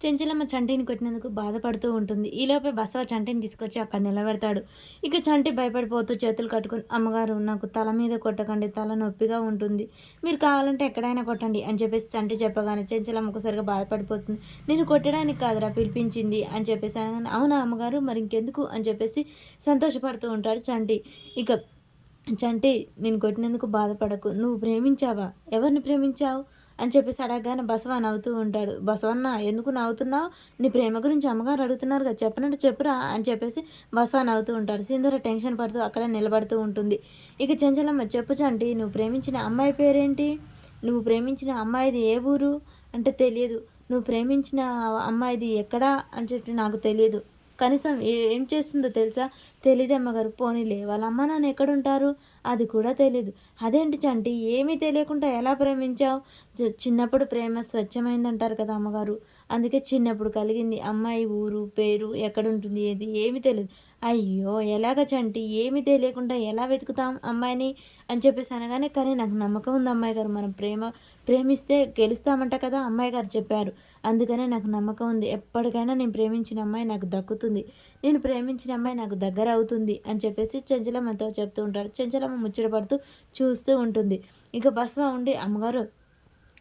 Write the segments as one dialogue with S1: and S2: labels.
S1: చెంచలమ్మ చంటిని కొట్టినందుకు బాధపడుతూ ఉంటుంది. ఈలోపే బసవ చంటిని తీసుకొచ్చి అక్కడ నిలబెడతాడు. ఇక చంటి భయపడిపోతూ చేతులు కట్టుకొని, "అమ్మగారు నాకు తల మీద కొట్టకండి, తల నొప్పిగా ఉంటుంది. మీరు కావాలంటే ఎక్కడైనా కొట్టండి" అని చెప్పేసి చంటి చెప్పగానే చెంచలమ్మ ఒకసారిగా బాధపడిపోతుంది. "నేను కొట్టడానికి కాదురా పిలిపించింది" అని చెప్పేసి అనగానే, "అవునా అమ్మగారు, మరి ఇంకెందుకు" అని చెప్పేసి సంతోషపడుతూ ఉంటాడు చంటి. ఇక చంటి, "నేను కొట్టినందుకు బాధపడకు. నువ్వు ప్రేమించావా? ఎవరిని ప్రేమించావు?" అని చెప్పేసి అడగగానే బసవ నవ్వుతూ ఉంటాడు. "బసవన్న, ఎందుకు నవ్వుతున్నావు? నీ ప్రేమ గురించి అమ్మగారు అడుగుతున్నారు కదా! చెప్పనంటే చెప్పురా" అని చెప్పేసి బసవ నవ్వుతూ ఉంటాడు. సింధూర టెన్షన్ పడుతూ అక్కడే నిలబడుతూ ఉంటుంది. ఇక చెంచలమ్మ, "చెప్పు చంటి, నువ్వు ప్రేమించిన అమ్మాయి పేరేంటి? నువ్వు ప్రేమించిన అమ్మాయిది ఏ ఊరు?" అంటే, "తెలియదు." "నువ్వు ప్రేమించిన అమ్మాయిది ఎక్కడా?" అని చెప్పి, "నాకు తెలియదు." "కనీసం ఏం చేస్తుందో తెలుసా?" "తెలీదమ్మగారు." "పోనీలే, వాళ్ళ అమ్మ నాన్న ఎక్కడుంటారు?" "అది కూడా తెలీదు." "అదేంటి చంటి, ఏమీ తెలియకుండా ఎలా ప్రేమించావు?" చిన్నప్పుడు ప్రేమ స్వచ్ఛమైందంటారు కదా అమ్మగారు. అందుకే చిన్నప్పుడు కలిగింది. అమ్మాయి ఊరు, పేరు, ఎక్కడుంటుంది, ఏది ఏమీ తెలీదు." "అయ్యో! ఎలాగ చంటి, ఏమీ తెలియకుండా ఎలా వెతుకుతాం అమ్మాయిని?" అని చెప్పేసి అనగానే, "కానీ నాకు నమ్మకం ఉంది అమ్మాయి గారు. మనం ప్రేమిస్తే గెలుస్తామంట కదా అమ్మాయి గారు చెప్పారు. అందుకనే నాకు నమ్మకం ఉంది. ఎప్పటికైనా నేను ప్రేమించిన అమ్మాయి నాకు దక్కుతుంది. నేను ప్రేమించిన అమ్మాయి నాకు దగ్గరవుతుంది" అని చెప్పేసి చెంచలమ్మతో చెప్తూ ఉంటాడు. చెంచలమ్మ ముచ్చట పడుతూ చూస్తూ ఉంటుంది. ఇక బసవ ఉండి, "అమ్మగారు,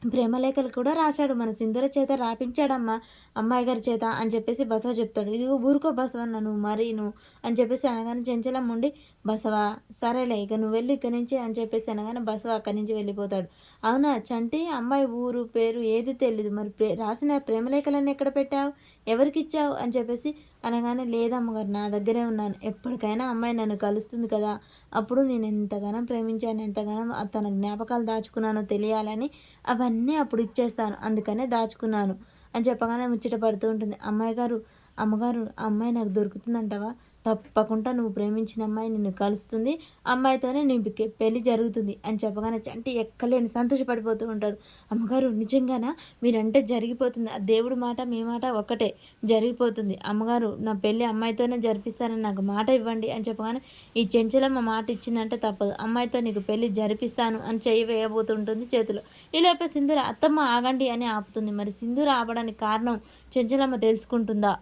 S1: ప్రేమలేఖలు కూడా రాశాడు. మన సింధూర చేత రాపించాడమ్మా అమ్మాయి గారి చేత" అని చెప్పేసి బసవ చెప్తాడు. "ఇదిగో ఊరుకో బసవన్న, నువ్వు మరీను" అని చెప్పేసి అనగానే చెంచలమ్మ ఉండి, "బసవ, సరేలే ఇక నువ్వు వెళ్ళు ఇక్కడి నుంచి" అని చెప్పేసి అనగానే బసవ అక్కడి నుంచి వెళ్ళిపోతాడు. "అవునా చంటి, అమ్మాయి ఊరు, పేరు ఏది తెలీదు. మరి రాసిన ప్రేమలేఖలన్నీ ఎక్కడ పెట్టావు? ఎవరికిచ్చావు?" అని చెప్పేసి అనగానే, "లేదమ్మగారు, నా దగ్గరే ఉన్నాను. ఎప్పటికైనా అమ్మాయి నన్ను కలుస్తుంది కదా! అప్పుడు నేను ఎంతగానో ప్రేమించాను, ఎంతగానో తన జ్ఞాపకాలు దాచుకున్నానో తెలియాలని అవన్నీ అప్పుడు ఇచ్చేస్తాను. అందుకనే దాచుకున్నాను" అని చెప్పగానే ముచ్చట పడుతూ ఉంటుంది. "అమ్మాయి గారు, అమ్మగారు, ఆ అమ్మాయి నాకు దొరుకుతుందంటావా?" "తప్పకుండా నువ్వు ప్రేమించిన అమ్మాయి నిన్ను కలుస్తుంది. అమ్మాయితోనే నీ పెళ్లి జరుగుతుంది" అని చెప్పగానే చంటి ఎక్కలేని సంతోషపడిపోతూ ఉంటాడు. "అమ్మగారు, నిజంగానా? మీరంటే జరిగిపోతుంది. ఆ దేవుడి మాట మీ మాట ఒక్కటే, జరిగిపోతుంది. అమ్మగారు, నా పెళ్లి అమ్మాయితోనే జరిపిస్తానని నాకు మాట ఇవ్వండి" అని చెప్పగానే, ఈ చెంచలమ్మ మాట ఇచ్చిందంటే తప్పదు. "అమ్మాయితో నీకు పెళ్లి జరిపిస్తాను" అని చెయ్యి వేయబోతుంటుంది చేతిలో. ఈలోపే సింధూర, "అత్తమ్మ ఆగండి" అని ఆపుతుంది. మరి సింధూర ఆపడానికి కారణం చెంచలమ్మ తెలుసుకుంటుందా?